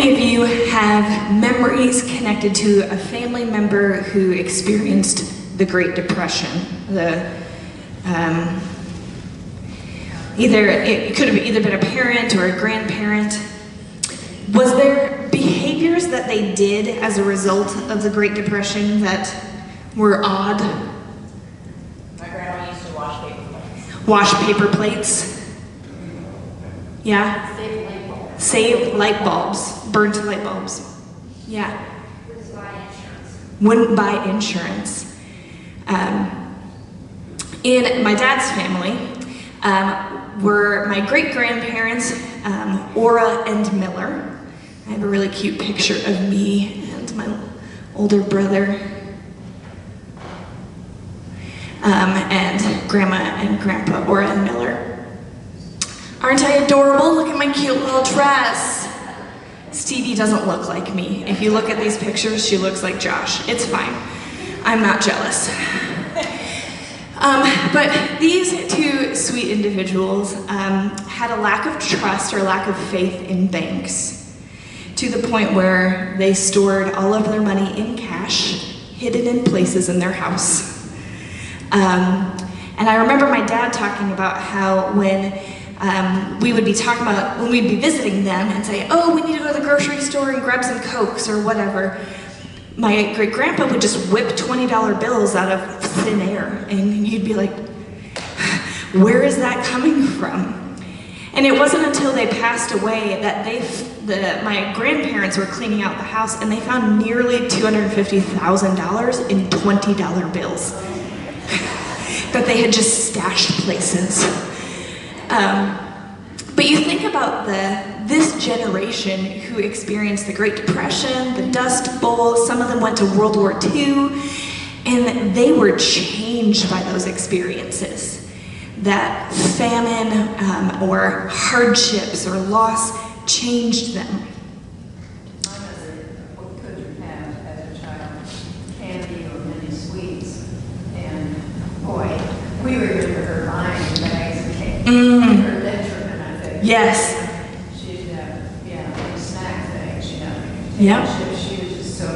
many of you have memories connected to a family member who experienced the Great Depression? It could have either been a parent or a grandparent. Was there behaviors that they did as a result of the Great Depression that were odd? My grandma used to wash paper plates. Wash paper plates? Yeah? Save light bulbs. Save light bulbs. Burnt light bulbs. Yeah. Wouldn't buy insurance. Wouldn't buy insurance. In my dad's family were my great-grandparents, Ora and Miller. I have a really cute picture of me and my older brother. And Grandma and Grandpa, Ora and Miller. Aren't I adorable? Look at my cute little dress. Stevie doesn't look like me. If you look at these pictures, she looks like Josh. It's fine. I'm not jealous. But these two sweet individuals had a lack of trust or lack of faith in banks, to the point where they stored all of their money in cash, hidden in places in their house. And I remember my dad talking about how when we'd be visiting them and say, oh, we need to go to the grocery store and grab some Cokes or whatever, my great-grandpa would just whip $20 bills out of thin air, and you'd be like, where is that coming from? And it wasn't until they passed away that my grandparents were cleaning out the house and they found nearly $250,000 in $20 bills that they had just stashed places. But you think about this generation who experienced the Great Depression, the Dust Bowl. Some of them went to World War II, and they were changed by those experiences. That famine or hardships or loss changed them. My mother, what could you have as a child? Candy or many sweets. And boy, we remember her buying bags of cake. Her Literman, I think. Yes. She'd have, snack things, Yeah. She was just so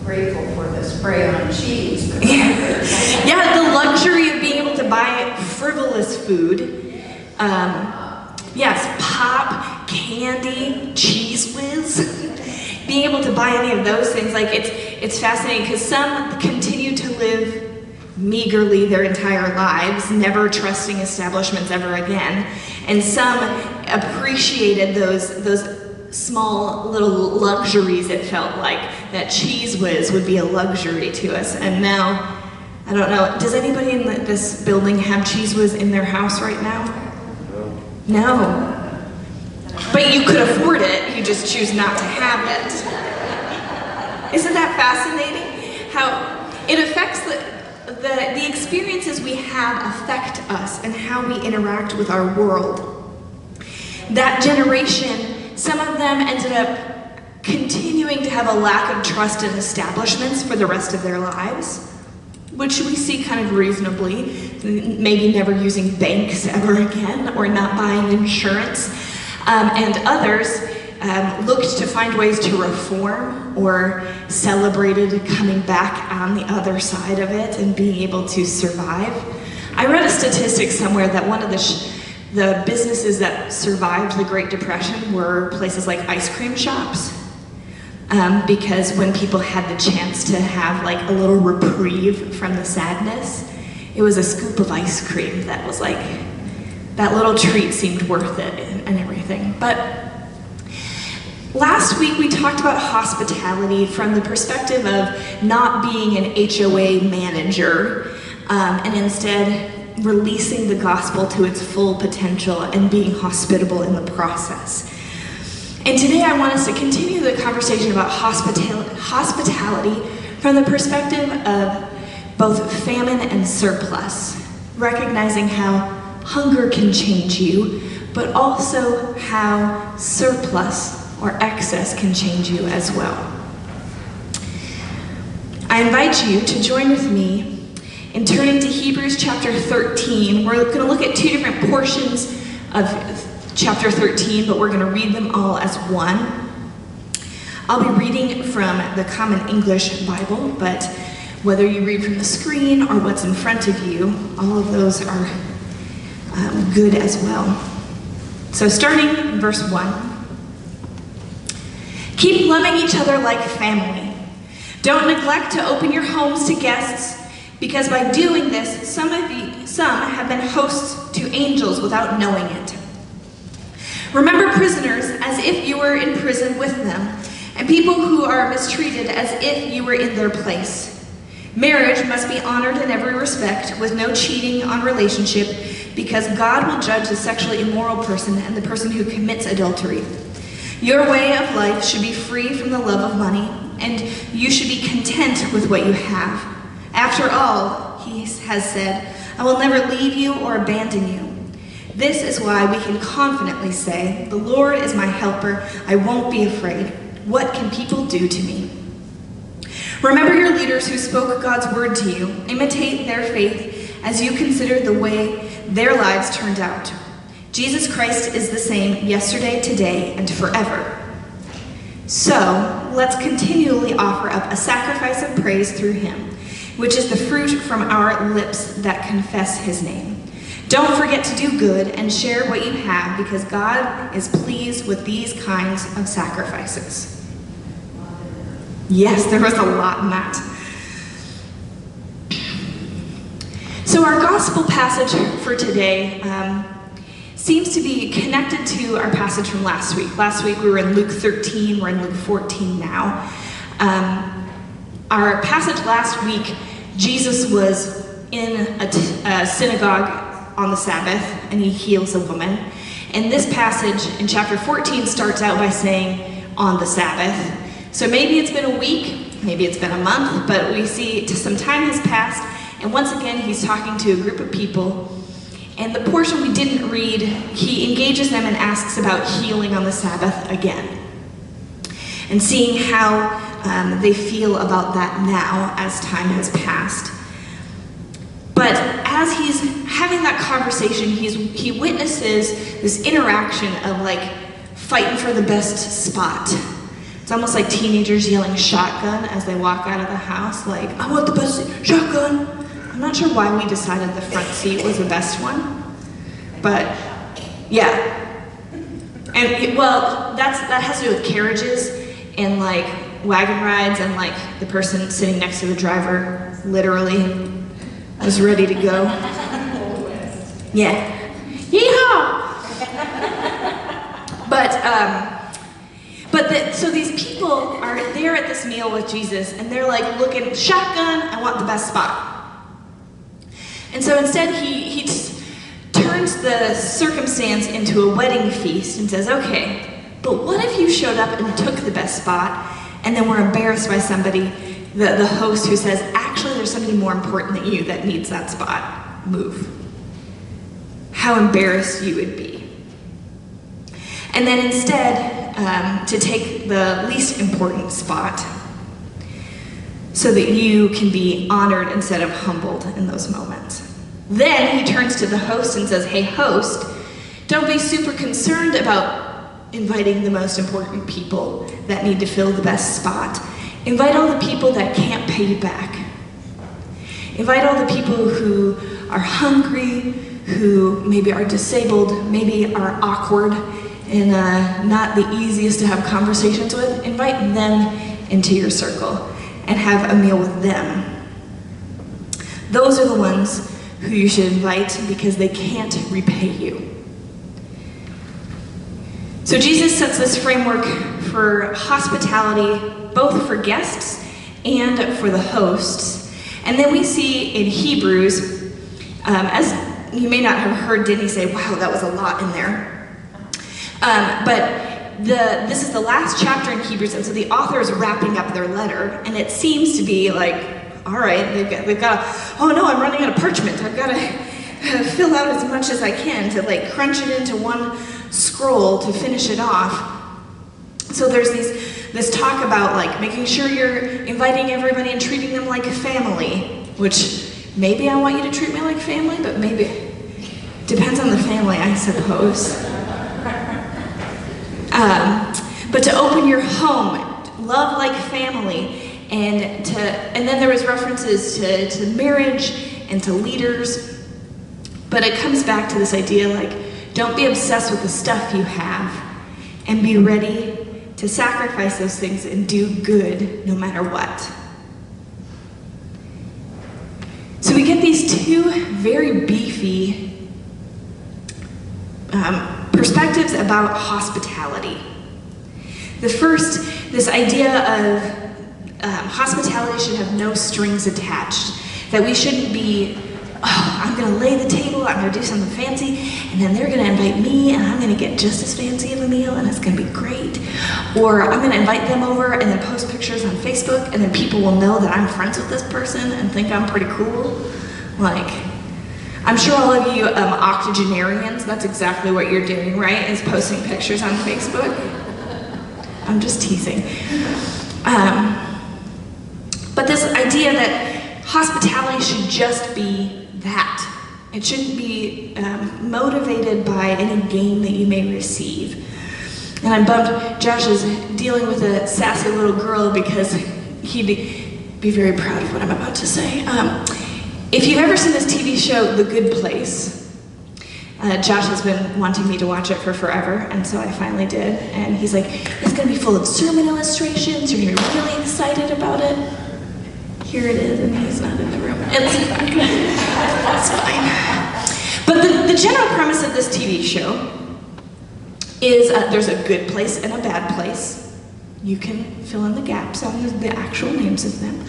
grateful for the spray on cheese. Yeah, the luxury of being able to buy frivolous food. Yes, pop, candy, Cheese Whiz. Being able to buy any of those things, it's fascinating because some continue to live meagerly their entire lives, never trusting establishments ever again, and some appreciated those small little luxuries. It felt like that Cheese Whiz would be a luxury to us, and now, I don't know, does anybody in this building have Cheese Whiz in their house right now? No. But you could afford it, you just choose not to have it. Isn't that fascinating? How it affects the experiences we have affect us and how we interact with our world. That generation, some of them ended up continuing to have a lack of trust in establishments for the rest of their lives, which we see kind of reasonably, maybe never using banks ever again or not buying insurance. And others looked to find ways to reform or celebrated coming back on the other side of it and being able to survive. I read a statistic somewhere that one of the businesses that survived the Great Depression were places like ice cream shops. Because when people had the chance to have a little reprieve from the sadness, it was a scoop of ice cream that was that little treat seemed worth it and everything. But last week we talked about hospitality from the perspective of not being an HOA manager and instead releasing the gospel to its full potential and being hospitable in the process. And today I want us to continue the conversation about hospitality from the perspective of both famine and surplus, recognizing how hunger can change you, but also how surplus or excess can change you as well. I invite you to join with me in turning to Hebrews chapter 13. We're going to look at two different portions of chapter 13, but we're going to read them all as one. I'll be reading from the Common English Bible, but whether you read from the screen or what's in front of you, all of those are good as well. So starting in verse 1. Keep loving each other like family. Don't neglect to open your homes to guests, because by doing this, some have been hosts to angels without knowing it. Remember prisoners as if you were in prison with them, and people who are mistreated as if you were in their place. Marriage must be honored in every respect, with no cheating on relationship, because God will judge the sexually immoral person and the person who commits adultery. Your way of life should be free from the love of money, and you should be content with what you have. After all, he has said, I will never leave you or abandon you. This is why we can confidently say, the Lord is my helper, I won't be afraid. What can people do to me? Remember your leaders who spoke God's word to you. Imitate their faith as you consider the way their lives turned out. Jesus Christ is the same yesterday, today, and forever. So, let's continually offer up a sacrifice of praise through him, which is the fruit from our lips that confess his name. Don't forget to do good and share what you have, because God is pleased with these kinds of sacrifices. Yes, there was a lot in that. So our gospel passage for today seems to be connected to our passage from last week. Last week we were in Luke 13, we're in Luke 14 now. Our passage last week, Jesus was in a synagogue on the Sabbath, and he heals a woman. And this passage in chapter 14 starts out by saying, on the Sabbath. So maybe it's been a week, maybe it's been a month, but we see some time has passed, and once again he's talking to a group of people. And the portion we didn't read, he engages them and asks about healing on the Sabbath again, and seeing how they feel about that now as time has passed. But as he's having that conversation, he witnesses this interaction of like fighting for the best spot. It's almost like teenagers yelling shotgun as they walk out of the house, like, I want the best shotgun. I'm not sure why we decided the front seat was the best one, but yeah. And that has to do with carriages and like wagon rides, and like the person sitting next to the driver literally was ready to go. Yeah. Yeehaw! So these people are there at this meal with Jesus, and they're like looking, shotgun, I want the best spot. And so instead he turns the circumstance into a wedding feast and says, okay, but what if you showed up and took the best spot, and then were embarrassed by somebody, the host, who says, actually there's somebody more important than you that needs that spot. Move. How embarrassed you would be. And then instead, to take the least important spot so that you can be honored instead of humbled in those moments. Then he turns to the host and says, hey host, don't be super concerned about inviting the most important people that need to fill the best spot. Invite all the people that can't pay you back. Invite all the people who are hungry, who maybe are disabled, maybe are awkward, and not the easiest to have conversations with. Invite them into your circle and have a meal with them. Those are the ones who you should invite, because they can't repay you. So Jesus sets this framework for hospitality, both for guests and for the hosts. And then we see in Hebrews, as you may not have heard Denny say, wow, that was a lot in there. But this is the last chapter in Hebrews, and so the author is wrapping up their letter, and it seems to be like, all right, they've got, oh no, I'm running out of parchment. I've got to fill out as much as I can to like crunch it into one scroll to finish it off. So there's this talk about like making sure you're inviting everybody and treating them like a family, which maybe I want you to treat me like family, but maybe depends on the family, I suppose. But to open your home love like family, and then there was references to marriage and to leaders. But it comes back to this idea, like, don't be obsessed with the stuff you have, and be ready to sacrifice those things and do good no matter what. So we get these two very beefy perspectives about hospitality. The first, this idea of hospitality should have no strings attached, that we shouldn't be, I'm going to lay the table, I'm going to do something fancy, and then they're going to invite me, and I'm going to get just as fancy of a meal, and it's going to be great. Or I'm going to invite them over and then post pictures on Facebook, and then people will know that I'm friends with this person and think I'm pretty cool. Like, I'm sure all of you octogenarians, that's exactly what you're doing, right? Is posting pictures on Facebook. I'm just teasing. But this idea that hospitality should just be that. It shouldn't be motivated by any gain that you may receive. And I'm bummed Josh is dealing with a sassy little girl because he'd be very proud of what I'm about to say. If you've ever seen this TV show, The Good Place, Josh has been wanting me to watch it for forever, and so I finally did. And he's like, it's going to be full of sermon illustrations, you're going to be really excited about it. Here it is, and he's not in the room. It's fine. That's fine. But the general premise of this TV show is there's a good place and a bad place. You can fill in the gaps on the actual names of them.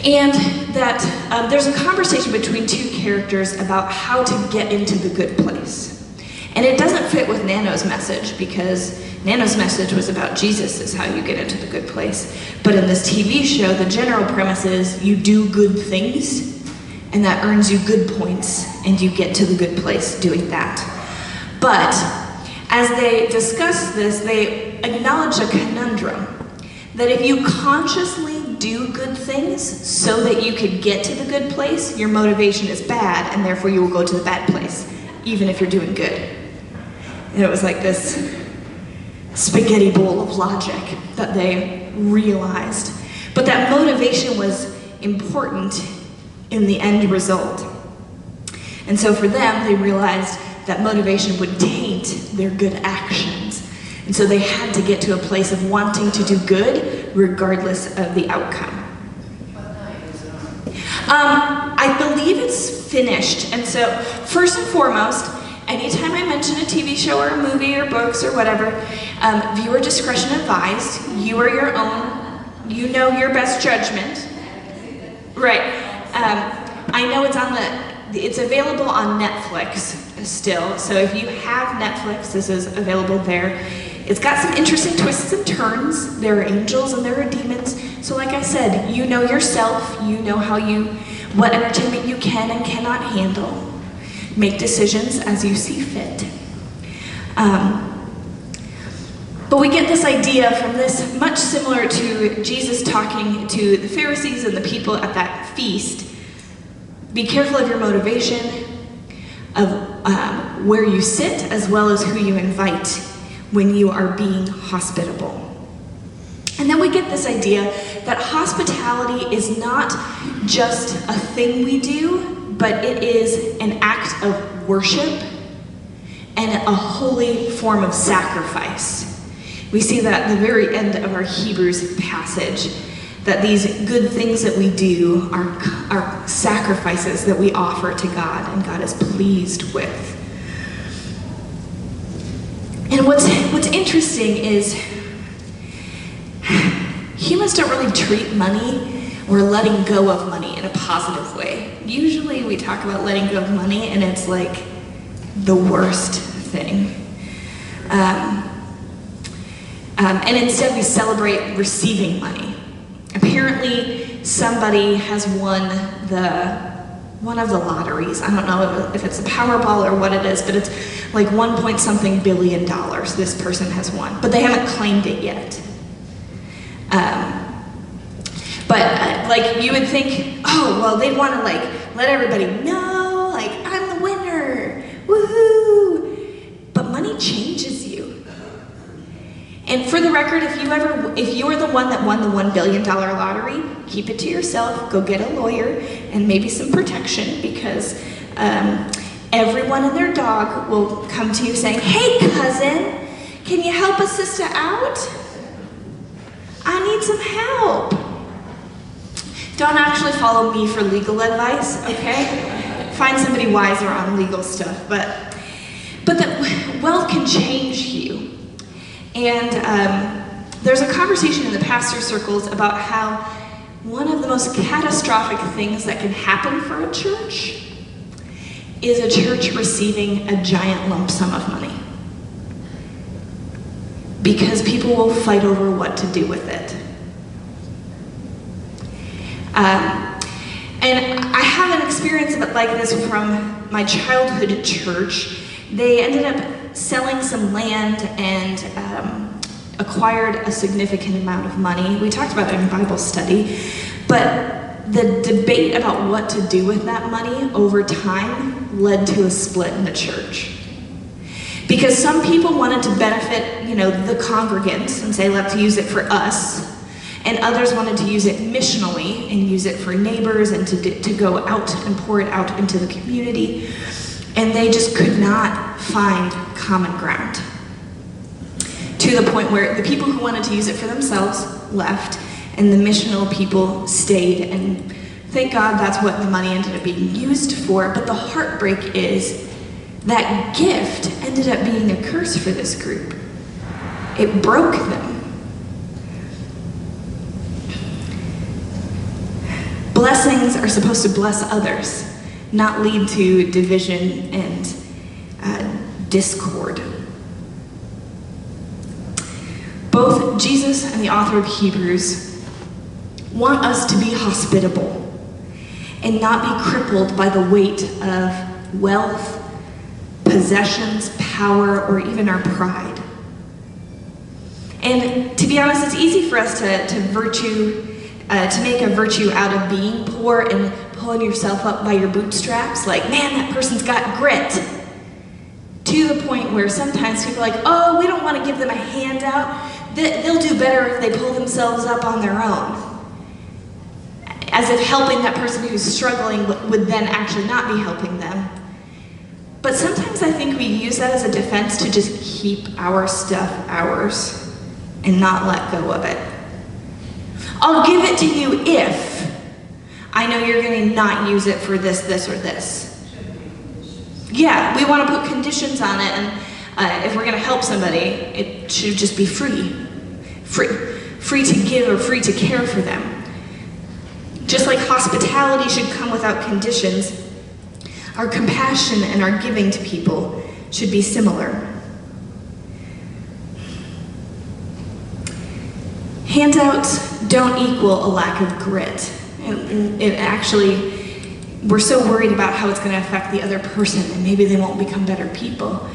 And that there's a conversation between two characters about how to get into the good place. And it doesn't fit with Nano's message, because Nano's message was about Jesus is how you get into the good place. But in this TV show, the general premise is you do good things, and that earns you good points, and you get to the good place doing that. But as they discuss this, they acknowledge a conundrum, that if you consciously do good things so that you could get to the good place, your motivation is bad, and therefore you will go to the bad place, even if you're doing good. And it was like this spaghetti bowl of logic that they realized. But that motivation was important in the end result. And so for them, they realized that motivation would taint their good actions. And so they had to get to a place of wanting to do good regardless of the outcome. What night is it on? I believe it's finished. And so first and foremost, anytime I mention a TV show or a movie or books or whatever, viewer discretion advised. You are your own, you know your best judgment. Right. I know it's available on Netflix still, so if you have Netflix, this is available there. It's got some interesting twists and turns. There are angels and there are demons. So like I said, you know yourself, you know what entertainment you can and cannot handle. Make decisions as you see fit. But we get this idea from this, much similar to Jesus talking to the Pharisees and the people at that feast. Be careful of your motivation, of where you sit, as well as who you invite when you are being hospitable. And then we get this idea that hospitality is not just a thing we do, but it is an act of worship and a holy form of sacrifice. We see that at the very end of our Hebrews passage, that these good things that we do are sacrifices that we offer to God, and God is pleased with. And what's interesting is humans don't really treat money or letting go of money in a positive way. Usually we talk about letting go of money and it's like the worst thing. And instead we celebrate receiving money. Apparently somebody has won one of the lotteries. I don't know if it's a Powerball or what it is, but it's like $1 billion this person has won. But they haven't claimed it yet. Like you would think, oh, well, they'd want to like let everybody know, like, I'm the winner, woohoo! But money changes you. And for the record, if you are the one that won the $1 billion lottery, keep it to yourself. Go get a lawyer and maybe some protection, because everyone and their dog will come to you saying, "Hey, cousin, can you help a sister out? I need some help." Don't actually follow me for legal advice, okay? Find somebody wiser on legal stuff. But that wealth can change you. And there's a conversation in the pastor circles about how one of the most catastrophic things that can happen for a church is a church receiving a giant lump sum of money. Because people will fight over what to do with it. And I have an experience like this from my childhood church. They ended up selling some land and acquired a significant amount of money. We talked about it in Bible study, but the debate about what to do with that money over time led to a split in the church. Because some people wanted to benefit, the congregants and say, let's use it for us. And others wanted to use it missionally and use it for neighbors and to go out and pour it out into the community. And they just could not find common ground. To the point where the people who wanted to use it for themselves left, and the missional people stayed. And thank God that's what the money ended up being used for. But the heartbreak is that gift ended up being a curse for this group. It broke them. Blessings are supposed to bless others, not lead to division and discord. Both Jesus and the author of Hebrews want us to be hospitable and not be crippled by the weight of wealth, possessions, power, or even our pride. And to be honest, it's easy for us to make a virtue out of being poor and pulling yourself up by your bootstraps, like, man, that person's got grit. To the point where sometimes people are like, oh, we don't want to give them a handout. They'll do better if they pull themselves up on their own. As if helping that person who's struggling would then actually not be helping them. But sometimes I think we use that as a defense to just keep our stuff ours and not let go of it. I'll give it to you if I know you're going to not use it for this, this, or this. Yeah, we want to put conditions on it, and if we're going to help somebody, it should just be free. Free to give or free to care for them. Just like hospitality should come without conditions, our compassion and our giving to people should be similar. Handouts don't equal a lack of grit. It actually, we're so worried about how it's going to affect the other person and maybe they won't become better people.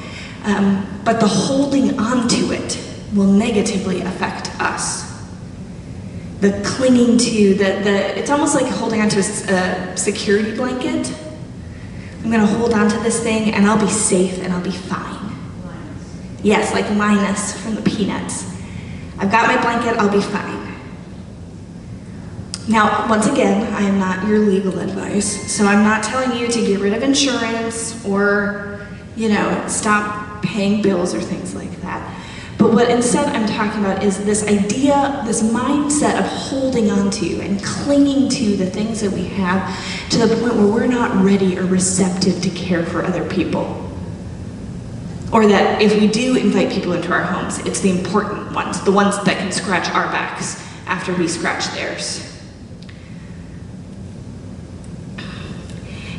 But the holding on to it will negatively affect us. The clinging to, it's almost like holding on to a security blanket. I'm going to hold on to this thing and I'll be safe and I'll be fine. Yes, like Linus from the Peanuts. I've got my blanket, I'll be fine. Now, once again, I am not your legal advice, so I'm not telling you to get rid of insurance or, stop paying bills or things like that. But what instead I'm talking about is this idea, this mindset of holding on to and clinging to the things that we have to the point where we're not ready or receptive to care for other people. Or that if we do invite people into our homes, it's the important ones, the ones that can scratch our backs after we scratch theirs.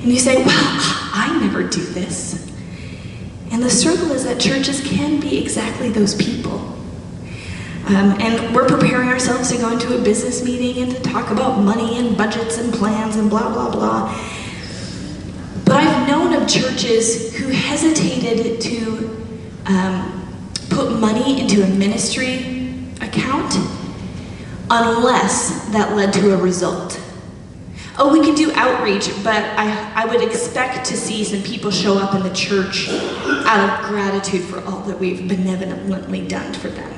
And you say, well, I never do this. And the struggle is that churches can be exactly those people. And we're preparing ourselves to go into a business meeting and to talk about money and budgets and plans and blah, blah, blah. But I've known of churches who hesitated to put money into a ministry account unless that led to a result. Oh, we can do outreach, but I would expect to see some people show up in the church out of gratitude for all that we've benevolently done for them.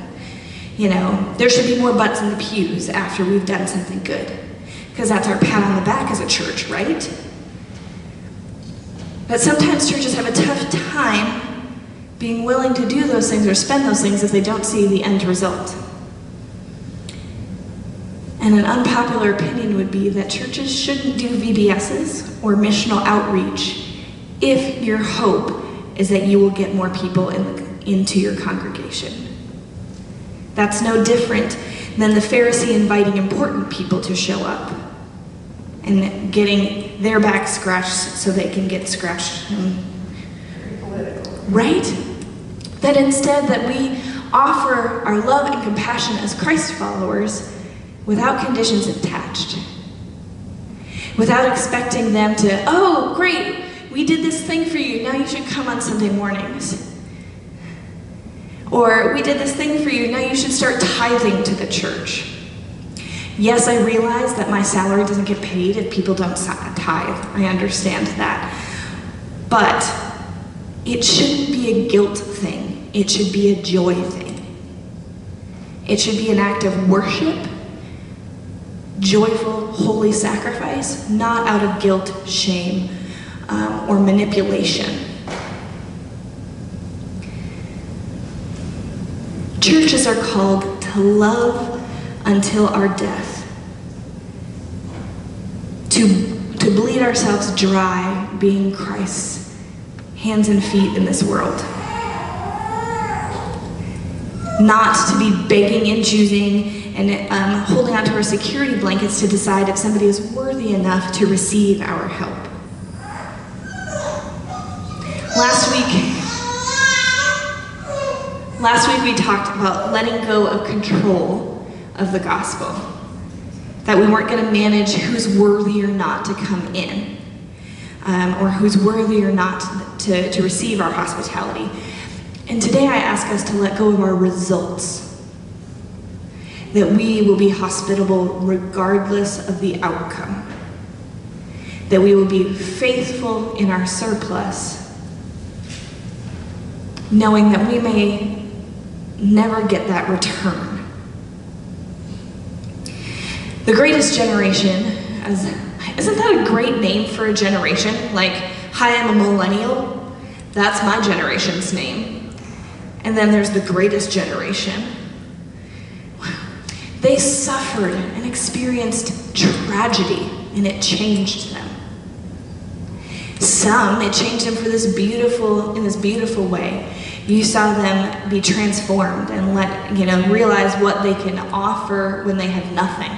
There should be more butts in the pews after we've done something good, because that's our pat on the back as a church, right? But sometimes churches have a tough time being willing to do those things or spend those things if they don't see the end result. And an unpopular opinion would be that churches shouldn't do VBSs or missional outreach if your hope is that you will get more people into your congregation. That's no different than the Pharisee inviting important people to show up and getting their back scratched so they can get scratched. Very political. Right? That instead that we offer our love and compassion as Christ followers without conditions attached. Without expecting them to, oh, great, we did this thing for you, now you should come on Sunday mornings. Or, we did this thing for you, now you should start tithing to the church. Yes, I realize that my salary doesn't get paid if people don't tithe. I understand that. But it shouldn't be a guilt thing. It should be a joy thing. It should be an act of worship, joyful, holy sacrifice, not out of guilt, shame, or manipulation. Churches are called to love until our death, to bleed ourselves dry, being Christ's hands and feet in this world. Not to be begging and choosing and holding onto our security blankets to decide if somebody is worthy enough to receive our help. Last week we talked about letting go of control of the gospel. That we weren't going to manage who's worthy or not to come in, or who's worthy or not to receive our hospitality. And today I ask us to let go of our results. That we will be hospitable regardless of the outcome. That we will be faithful in our surplus, knowing that we may never get that return. The greatest generation, isn't that a great name for a generation? Like, hi, I'm a millennial. That's my generation's name. And then there's the greatest generation. They suffered and experienced tragedy, and it changed them. Some, it changed them in this beautiful way. You saw them be transformed and realize what they can offer when they have nothing.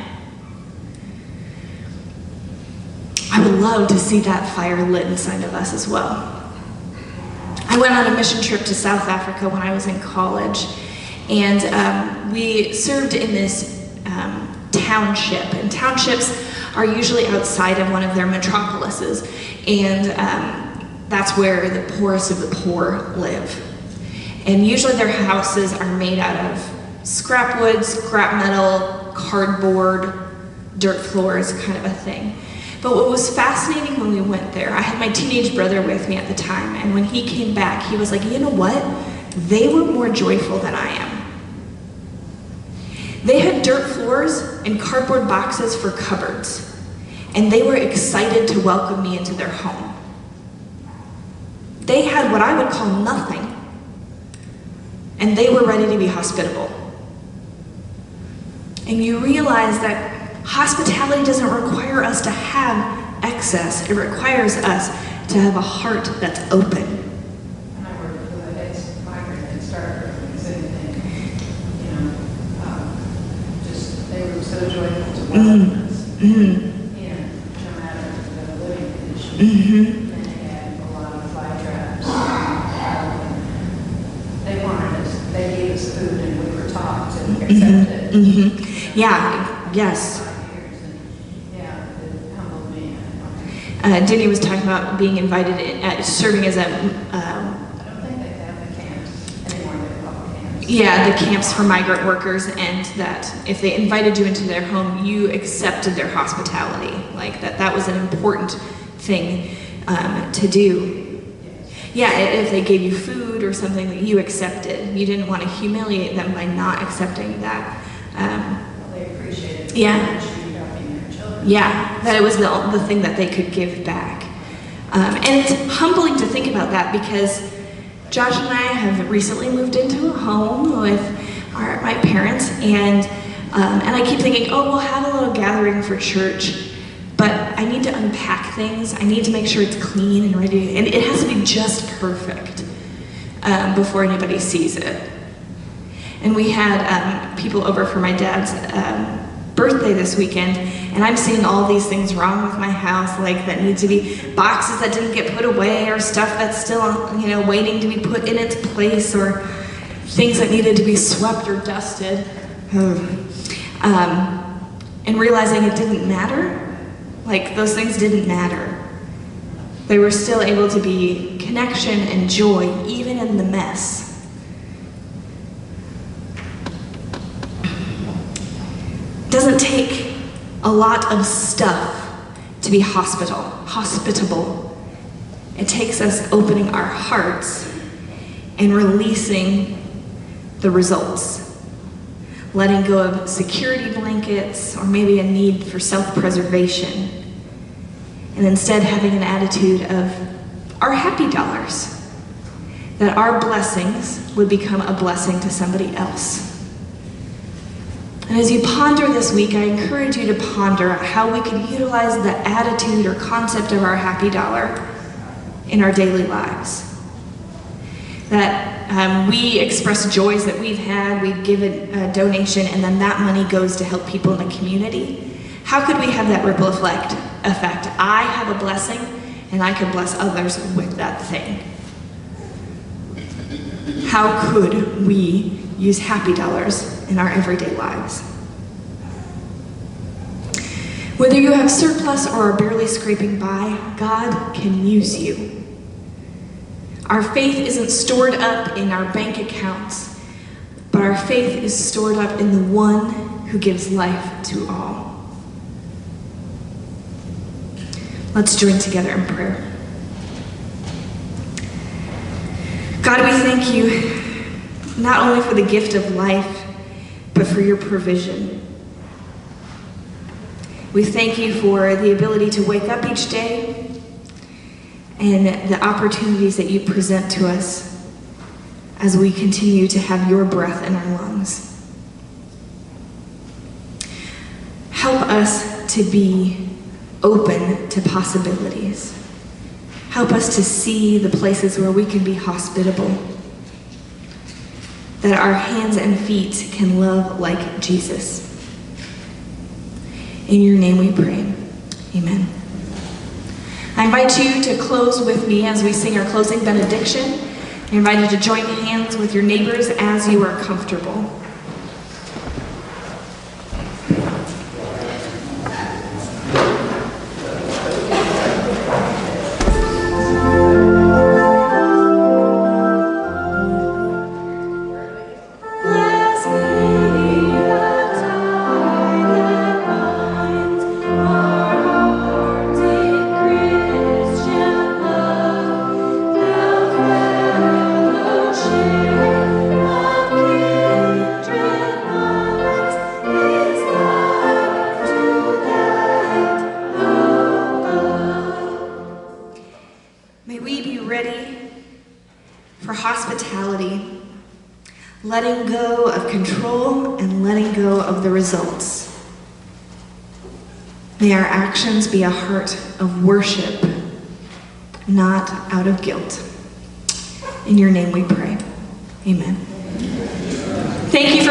I would love to see that fire lit inside of us as well. I went on a mission trip to South Africa when I was in college, and we served in this township. And townships are usually outside of one of their metropolises, and that's where the poorest of the poor live. And usually their houses are made out of scrap wood, scrap metal, cardboard, dirt floors, kind of a thing. But what was fascinating when we went there, I had my teenage brother with me at the time, and when he came back, he was like, you know what? They were more joyful than I am. They had dirt floors and cardboard boxes for cupboards, and they were excited to welcome me into their home. They had what I would call nothing, and they were ready to be hospitable. And you realize that hospitality doesn't require us to have excess. It requires us to have a heart that's open. And I worked with a migrant and started the same thing. They were so joyful to welcome us. And no matter the living conditions. And they had a lot of fly traps. They wanted us, they gave us food, and we were taught to accept it. Yeah, yes. Denny was talking about being invited, serving as a... I don't think they have the camps anymore, they're called camps. Yeah, the camps for migrant workers, and that if they invited you into their home, you accepted their hospitality. Like that was an important thing to do. yeah, if they gave you food or something that you accepted, you didn't want to humiliate them by not accepting that. They appreciate it. Yeah. Helping their children. Yeah, that it was the thing that they could give back. And it's humbling to think about that because Josh and I have recently moved into a home with my parents, and I keep thinking, oh, we'll have a little gathering for church, but I need to unpack things. I need to make sure it's clean and ready, and it has to be just perfect before anybody sees it. And we had people over for my dad's birthday this weekend, and I'm seeing all these things wrong with my house, like that need to be boxes that didn't get put away, or stuff that's still, waiting to be put in its place, or things that needed to be swept or dusted. And realizing it didn't matter, like those things didn't matter. They were still able to be connection and joy, even in the mess. It doesn't take a lot of stuff to be hospitable. It takes us opening our hearts and releasing the results. Letting go of security blankets or maybe a need for self-preservation. And instead having an attitude of our happy dollars. That our blessings would become a blessing to somebody else. And as you ponder this week, I encourage you to ponder how we could utilize the attitude or concept of our happy dollar in our daily lives. That we express joys that we've had, we give a donation, and then that money goes to help people in the community. How could we have that ripple effect? I have a blessing, and I can bless others with that thing. How could we use happy dollars in our everyday lives? Whether you have surplus or are barely scraping by, God can use you. Our faith isn't stored up in our bank accounts, but our faith is stored up in the one who gives life to all. Let's join together in prayer. God, we thank you not only for the gift of life, but for your provision. We thank you for the ability to wake up each day and the opportunities that you present to us as we continue to have your breath in our lungs. Help us to be open to possibilities. Help us to see the places where we can be hospitable, that our hands and feet can love like Jesus. In your name we pray. Amen. I invite you to close with me as we sing our closing benediction. I invite you to join hands with your neighbors as you are comfortable. Hospitality, letting go of control and letting go of the results. May our actions be a heart of worship, not out of guilt. In your name we pray. Amen. Thank you for